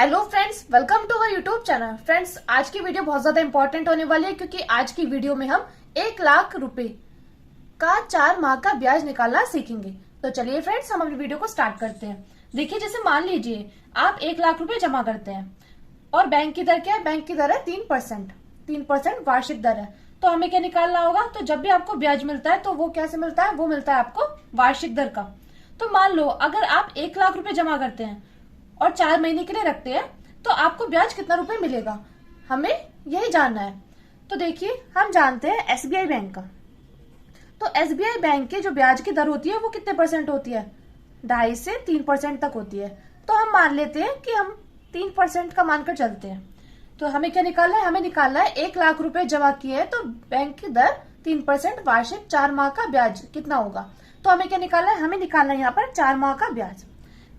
Hello friends, welcome to our YouTube channel. Friends, आज की video बहुत ज्यादा इंपॉर्टेंट होने वाली है क्योंकि आज की वीडियो में हम 1 लाख रुपए का 4 माह का ब्याज निकालना सीखेंगे। तो चलिए फ्रेंड्स, हम अपनी वीडियो को स्टार्ट करते हैं। देखिए, जैसे मान लीजिए आप 1 लाख रुपए जमा करते हैं और बैंक की दर क्या है? बैंक की दर है 3%। 3% वार्षिक दर है। तो हमें क्या निकालना होगा? तो जब भी आपको ब्याज मिलता है तो वो कैसे मिलता है? वो मिलता है आपको वार्षिक दर का। तो मान लो अगर आप 1 लाख रुपए जमा करते हैं और 4 महीने के लिए रखते हैं तो आपको ब्याज कितना रुपए मिलेगा, हमें यही जानना है। तो देखिए, हम जानते हैं एसबीआई बैंक का। तो एसबीआई बैंक के जो ब्याज की दर होती है वो कितने परसेंट होती है? 2.5 से 3% तक होती है। तो हम मान लेते हैं कि हम 3% का मानकर चलते हैं। तो हमें क्या निकालना है? हमें निकालना है 1 लाख रुपए जमा किए हैं तो बैंक की दर 3% वार्षिक 4 माह का ब्याज कितना होगा। तो हमें क्या निकालना है? हमें निकालना है यहाँ पर 4 माह का ब्याज।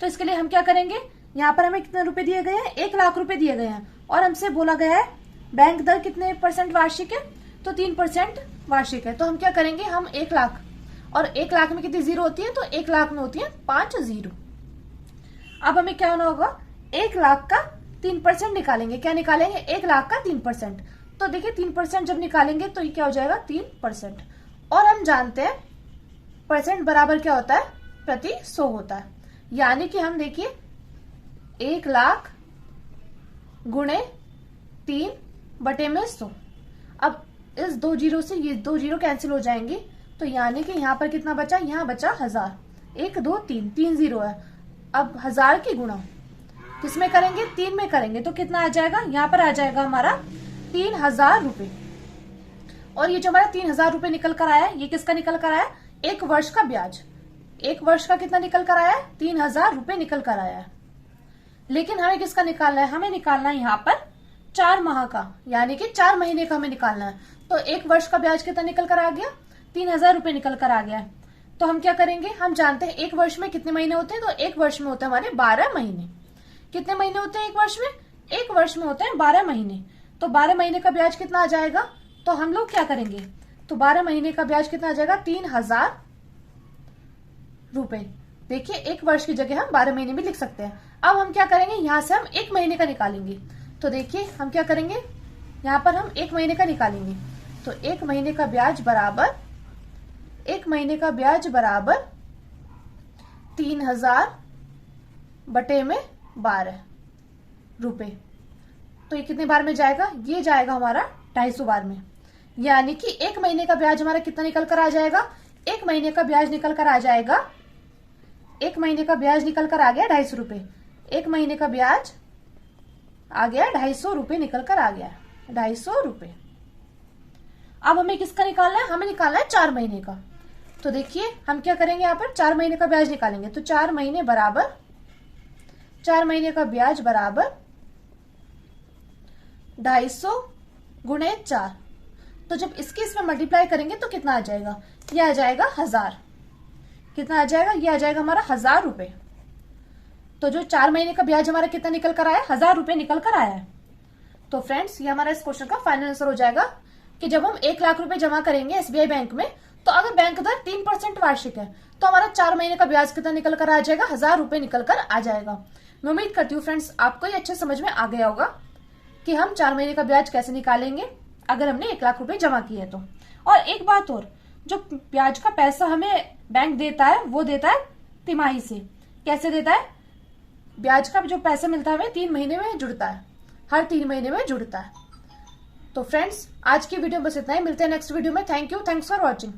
तो इसके लिए हम क्या करेंगे? यहाँ पर हमें कितने रुपए दिए गए हैं? 1 लाख रुपए दिए गए हैं और हमसे बोला गया है बैंक दर कितने परसेंट वार्षिक है? तो 3% वार्षिक है। तो हम क्या करेंगे? हम 1 लाख, और 1 लाख में कितनी जीरो होती है? तो 1 लाख में होती है 5 जीरो। अब हमें क्या होना होगा? 1 लाख का 3% निकालेंगे। क्या निकालेंगे? 1 लाख का 3%। तो देखिए, 3% जब निकालेंगे तो ये क्या हो जाएगा? 3%। और हम जानते हैं परसेंट बराबर क्या होता है? प्रति 100 होता है। यानी कि हम देखिए 1 लाख गुणे 3/100। अब इस 2 जीरो से ये 2 जीरो कैंसिल हो जाएंगे। तो यानी कि यहाँ पर कितना बचा? यहाँ बचा 1000। 1 2 3, 3 जीरो है। अब 1000 की गुणा किसमें करेंगे? 3 में करेंगे। तो कितना आ जाएगा? यहाँ पर आ जाएगा हमारा 3000 रुपए। और ये जो हमारा 3000 रुपए निकल कर आया है, ये किसका निकल कर आया? 1 वर्ष का ब्याज। 1 वर्ष का कितना निकल कर आया है? 3000 रुपए निकल कर आया है। लेकिन हमें किसका निकालना है? हमें निकालना है यहाँ पर 4 माह का, यानी कि 4 महीने का हमें निकालना है। तो 1 वर्ष का ब्याज कितना निकल कर आ गया? 3000 रुपए निकल कर आ गया है। तो हम क्या करेंगे? हम जानते हैं 1 वर्ष में कितने महीने होते हैं। तो 1 वर्ष में होते हैं हमारे 12 महीने। कितने महीने होते हैं 1 वर्ष में? 1 वर्ष में होते हैं 12 महीने। तो 12 महीने का ब्याज कितना आ जाएगा? तो हम लोग क्या करेंगे? तो 12 महीने का ब्याज कितना आ जाएगा? 3000 रुपए। देखिए, 1 वर्ष की जगह हम 12 महीने भी लिख सकते हैं। अब हम क्या करेंगे? यहां से हम 1 महीने का निकालेंगे। तो देखिए, हम क्या करेंगे? यहां पर हम 1 महीने का निकालेंगे। तो 1 महीने का ब्याज बराबर 3000 बटे में 12 रुपए। तो ये कितने बार में जाएगा? ये जाएगा हमारा 250 बार में। यानी कि 1 महीने का ब्याज हमारा कितना निकल कर आ जाएगा? 1 महीने का ब्याज निकल कर आ जाएगा, 1 महीने का ब्याज निकल कर आ गया 250 रुपए। 1 महीने का ब्याज आ गया 250 रुपए निकल कर आ गया, 250 रुपए। अब हमें किसका निकालना है? हमें निकालना है 4 महीने का। तो देखिए, हम क्या करेंगे? यहाँ पर 4 महीने का ब्याज निकालेंगे। तो 4 महीने बराबर 4 महीने का ब्याज बराबर 250 गुणे 4। तो जब इसके इसमें मल्टीप्लाई करेंगे तो कितना आ जाएगा? ये आ जाएगा 1000। कितना आ जाएगा? ये आ जाएगा हमारा 1000 रुपए। तो जो 4 महीने का ब्याज हमारा कितना निकल कर आया? 1000 रुपए निकल कर आया है। तो फ्रेंड्स, ये हमारा इस क्वेश्चन का फाइनल आंसर हो जाएगा कि जब हम 1 लाख रुपए जमा करेंगे एसबीआई बैंक में, तो अगर बैंक दर 3% वार्षिक है तो हमारा 4 महीने का ब्याज कितना निकल कर आ जाएगा? 1000 रुपए निकल कर आ जाएगा। मैं उम्मीद करती हूँ फ्रेंड्स आपको ये अच्छे समझ में आ गया होगा कि हम 4 महीने का ब्याज कैसे निकालेंगे अगर हमने 1 लाख रुपए जमा किए तो। और एक बात और, जो ब्याज का पैसा हमें बैंक देता है वो देता है तिमाही से। कैसे देता है? ब्याज का जो पैसा मिलता है हमें 3 महीने में जुड़ता है, हर 3 महीने में जुड़ता है। तो फ्रेंड्स, आज की वीडियो बस इतना ही। मिलते हैं नेक्स्ट वीडियो में। Thank you, thanks for watching.